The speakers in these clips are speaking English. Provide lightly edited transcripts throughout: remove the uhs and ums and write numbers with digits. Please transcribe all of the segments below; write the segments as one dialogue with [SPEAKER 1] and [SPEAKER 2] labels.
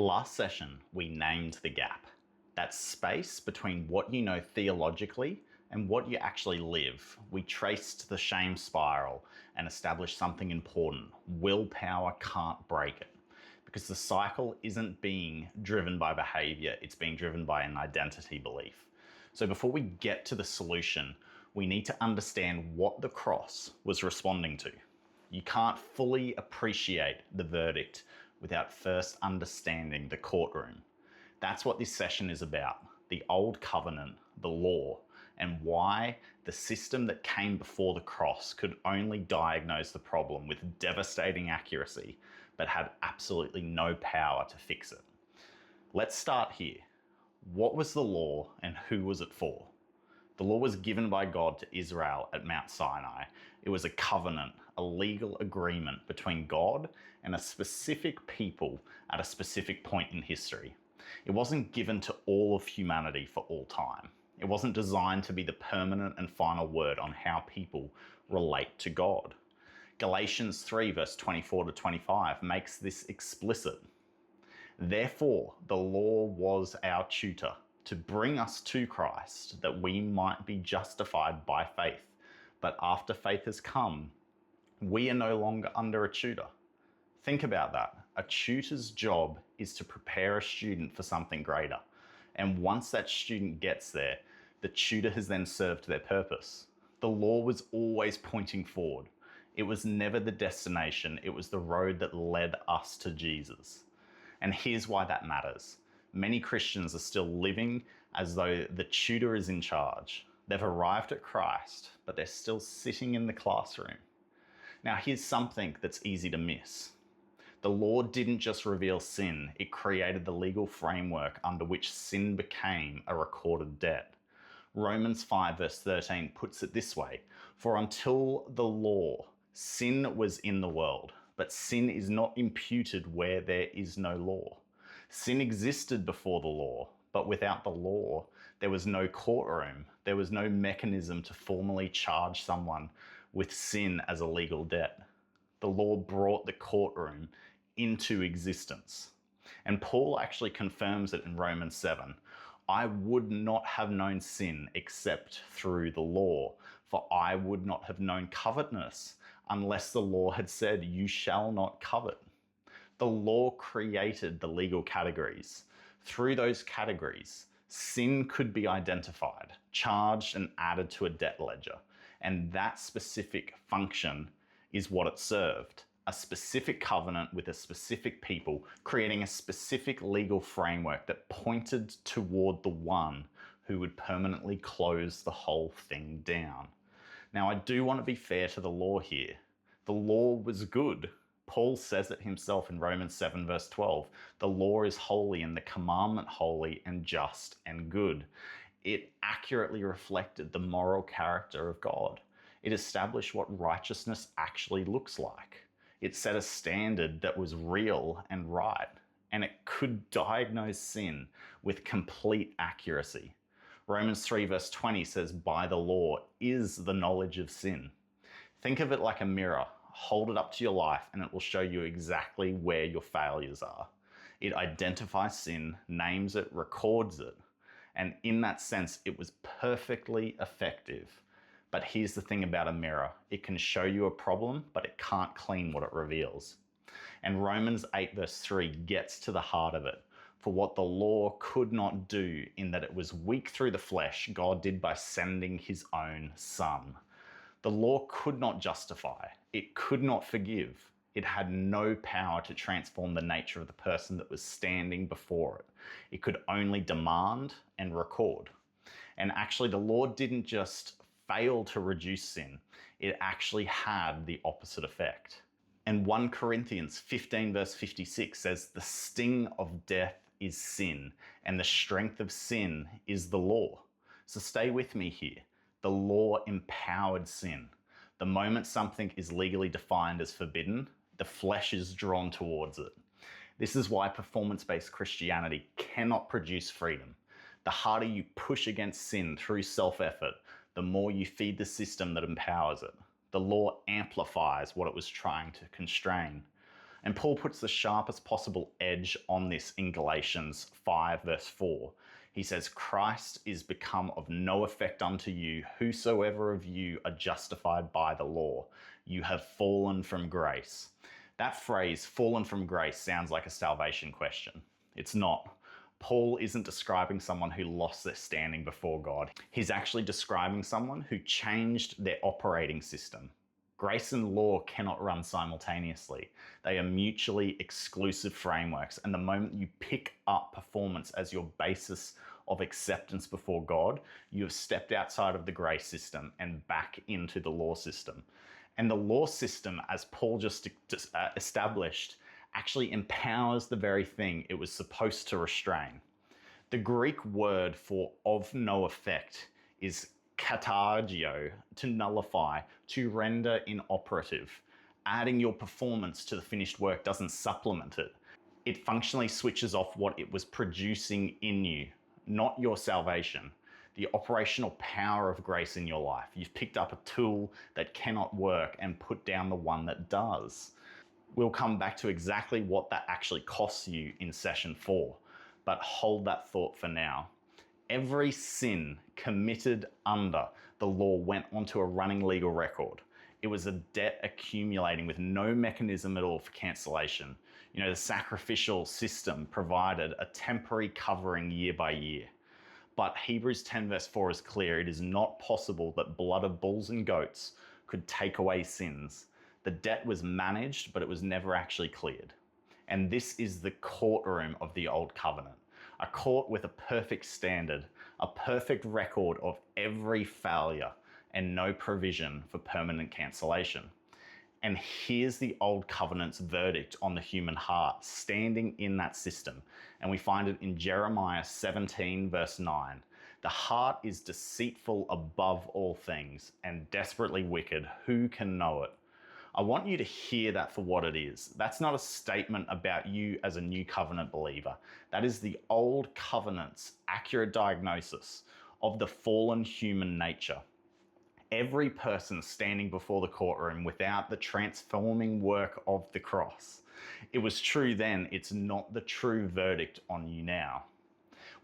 [SPEAKER 1] Last session, we named the gap. That space between what you know theologically and what you actually live. We traced the shame spiral and established something important. Willpower can't break it. Because the cycle isn't being driven by behavior, it's being driven by an identity belief. So before we get to the solution, we need to understand what the cross was responding to. You can't fully appreciate the verdict without first understanding the courtroom. That's what this session is about. The old covenant, the law, and why the system that came before the cross could only diagnose the problem with devastating accuracy, but had absolutely no power to fix it. Let's start here. What was the law and who was it for? The law was given by God to Israel at Mount Sinai. It was a covenant, a legal agreement between God and a specific people at a specific point in history. It wasn't given to all of humanity for all time. It wasn't designed to be the permanent and final word on how people relate to God. Galatians 3 verse 24 to 25 makes this explicit. Therefore, the law was our tutor to bring us to Christ, that we might be justified by faith. But after faith has come, we are no longer under a tutor. Think about that. A tutor's job is to prepare a student for something greater. And once that student gets there, the tutor has then served their purpose. The law was always pointing forward. It was never the destination. It was the road that led us to Jesus. And here's why that matters. Many Christians are still living as though the tutor is in charge. They've arrived at Christ, but they're still sitting in the classroom. Now, here's something that's easy to miss. The law didn't just reveal sin, it created the legal framework under which sin became a recorded debt. Romans 5 verse 13 puts it this way, "For until the law, sin was in the world, but sin is not imputed where there is no law. Sin existed before the law, but without the law, there was no courtroom. There was no mechanism to formally charge someone with sin as a legal debt. The law brought the courtroom into existence." And Paul actually confirms it in Romans 7. "I would not have known sin except through the law, for I would not have known covetousness unless the law had said, 'You shall not covet.'" The law created the legal categories. Through those categories, sin could be identified, charged, and added to a debt ledger. And that specific function is what it served. A specific covenant with a specific people, creating a specific legal framework that pointed toward the one who would permanently close the whole thing down. Now, I do want to be fair to the law here. The law was good. Paul says it himself in Romans 7 verse 12. The law is holy and the commandment holy and just and good. It accurately reflected the moral character of God. It established what righteousness actually looks like. It set a standard that was real and right, and it could diagnose sin with complete accuracy. Romans 3 verse 20 says, "By the law is the knowledge of sin." Think of it like a mirror. Hold it up to your life and it will show you exactly where your failures are. It identifies sin, names it, records it. And in that sense, it was perfectly effective. But here's the thing about a mirror. It can show you a problem, but it can't clean what it reveals. And Romans 8 verse 3 gets to the heart of it. For what the law could not do in that it was weak through the flesh, God did by sending his own son. The law could not justify. It could not forgive. It had no power to transform the nature of the person that was standing before it. It could only demand and record. And actually, the law didn't just fail to reduce sin. It actually had the opposite effect. And 1 Corinthians 15 verse 56 says, "The sting of death is sin, and the strength of sin is the law." So stay with me here. The law empowered sin. The moment something is legally defined as forbidden, the flesh is drawn towards it. This is why performance-based Christianity cannot produce freedom. The harder you push against sin through self-effort, the more you feed the system that empowers it. The law amplifies what it was trying to constrain. And Paul puts the sharpest possible edge on this in Galatians 5, verse 4. He says, Christ is become of no effect unto you, whosoever of you are justified by the law. You have fallen from grace. That phrase, fallen from grace, sounds like a salvation question. It's not. Paul isn't describing someone who lost their standing before God. He's actually describing someone who changed their operating system. Grace and law cannot run simultaneously. They are mutually exclusive frameworks, and the moment you pick up performance as your basis of acceptance before God, you have stepped outside of the grace system and back into the law system. And the law system, as Paul just established, actually empowers the very thing it was supposed to restrain. The Greek word for of no effect is katargio, to nullify, to render inoperative. Adding your performance to the finished work doesn't supplement it. It functionally switches off what it was producing in you, not your salvation. The operational power of grace in your life. You've picked up a tool that cannot work and put down the one that does. We'll come back to exactly what that actually costs you in session 4, but hold that thought for now. Every sin committed under the law went onto a running legal record. It was a debt accumulating with no mechanism at all for cancellation. You know, the sacrificial system provided a temporary covering year by year. But Hebrews 10 verse 4 is clear. It is not possible that blood of bulls and goats could take away sins. The debt was managed, but it was never actually cleared. And this is the courtroom of the Old Covenant. A court with a perfect standard, a perfect record of every failure, and no provision for permanent cancellation. And here's the Old Covenant's verdict on the human heart, standing in that system. And we find it in Jeremiah 17, verse 9. The heart is deceitful above all things and desperately wicked. Who can know it? I want you to hear that for what it is. That's not a statement about you as a new covenant believer. That is the Old Covenant's accurate diagnosis of the fallen human nature. Every person standing before the courtroom without the transforming work of the cross. It was true then, it's not the true verdict on you now.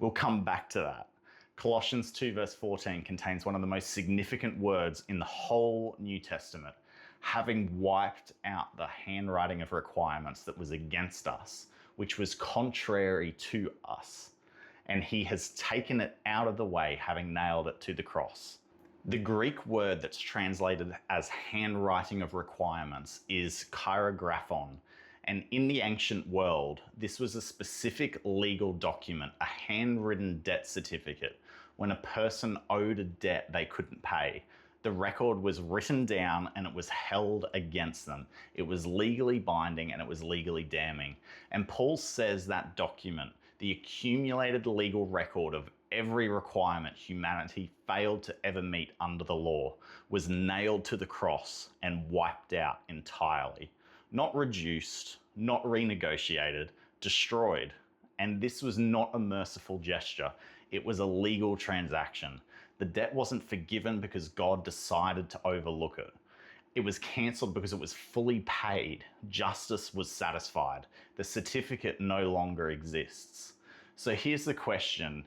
[SPEAKER 1] We'll come back to that. Colossians 2 verse 14 contains one of the most significant words in the whole New Testament. Having wiped out the handwriting of requirements that was against us, which was contrary to us, and he has taken it out of the way, having nailed it to the cross. The Greek word that's translated as handwriting of requirements is chirographon, and in the ancient world, this was a specific legal document, a handwritten debt certificate. When a person owed a debt they couldn't pay, the record was written down and it was held against them. It was legally binding and it was legally damning. And Paul says that document, the accumulated legal record of every requirement humanity failed to ever meet under the law, was nailed to the cross and wiped out entirely. Not reduced, not renegotiated, destroyed. And this was not a merciful gesture. It was a legal transaction. The debt wasn't forgiven because God decided to overlook it. It was cancelled because it was fully paid. Justice was satisfied. The certificate no longer exists. So here's the question.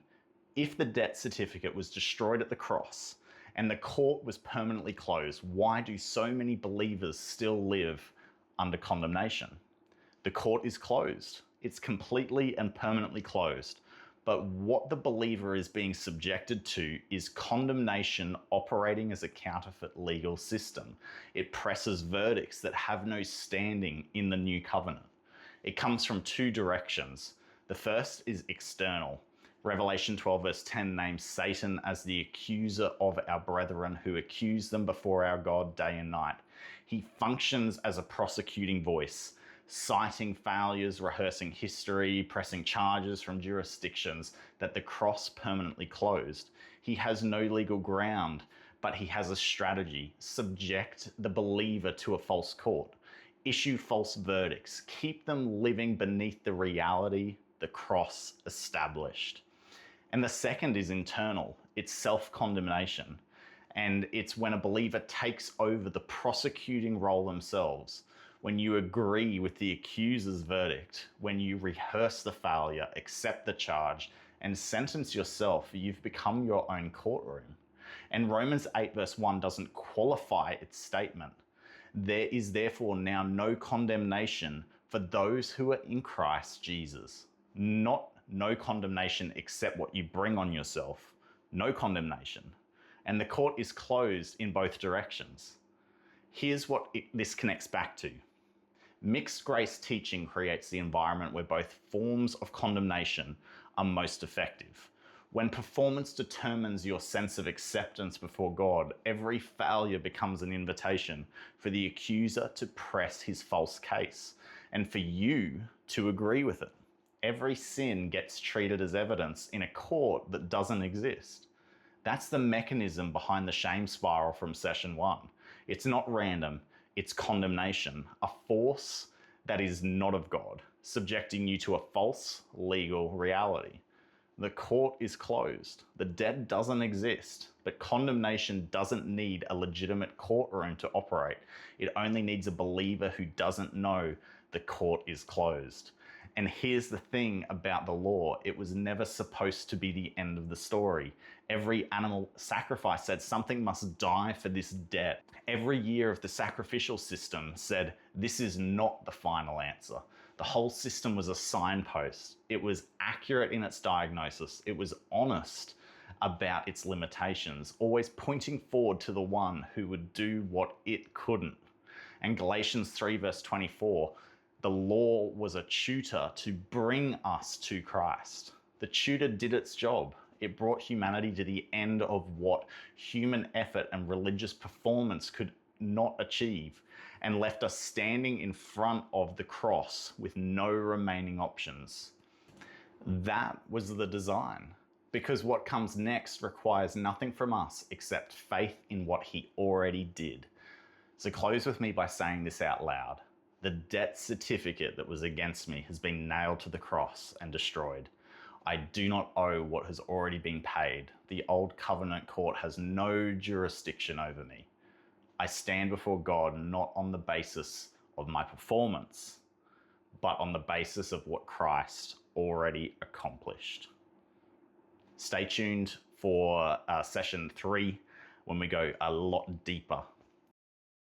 [SPEAKER 1] If the debt certificate was destroyed at the cross and the court was permanently closed, why do so many believers still live under condemnation? The court is closed. It's completely and permanently closed. But what the believer is being subjected to is condemnation operating as a counterfeit legal system. It presses verdicts that have no standing in the new covenant. It comes from two directions. The first is external. Revelation 12 verse 10 names Satan as the accuser of our brethren who accuse them before our God day and night. He functions as a prosecuting voice, citing failures, rehearsing history, pressing charges from jurisdictions that the cross permanently closed. He has no legal ground, but he has a strategy. Subject the believer to a false court. Issue false verdicts. Keep them living beneath the reality the cross established. And the second is internal. It's self-condemnation. And it's when a believer takes over the prosecuting role themselves. when you agree with the accuser's verdict, when you rehearse the failure, accept the charge, and sentence yourself, you've become your own courtroom. And Romans 8 verse 1 doesn't qualify its statement. There is therefore now no condemnation for those who are in Christ Jesus. Not no condemnation except what you bring on yourself. No condemnation. And the court is closed in both directions. Here's what this connects back to. Mixed grace teaching creates the environment where both forms of condemnation are most effective. When performance determines your sense of acceptance before God, every failure becomes an invitation for the accuser to press his false case and for you to agree with it. Every sin gets treated as evidence in a court that doesn't exist. That's the mechanism behind the shame spiral from session 1. It's not random, it's condemnation, a force that is not of God, subjecting you to a false legal reality. The court is closed. The debt doesn't exist, but condemnation doesn't need a legitimate courtroom to operate. It only needs a believer who doesn't know the court is closed. And here's the thing about the law. It was never supposed to be the end of the story. Every animal sacrifice said something must die for this debt. Every year of the sacrificial system said this is not the final answer. The whole system was a signpost. It was accurate in its diagnosis. It was honest about its limitations, always pointing forward to the one who would do what it couldn't. And Galatians 3 verse 24, the law was a tutor to bring us to Christ. The tutor did its job. It brought humanity to the end of what human effort and religious performance could not achieve, and left us standing in front of the cross with no remaining options. That was the design, because what comes next requires nothing from us except faith in what he already did. So close with me by saying this out loud. The debt certificate that was against me has been nailed to the cross and destroyed. I do not owe what has already been paid. The old covenant court has no jurisdiction over me. I stand before God not on the basis of my performance, but on the basis of what Christ already accomplished. Stay tuned for session 3 when we go a lot deeper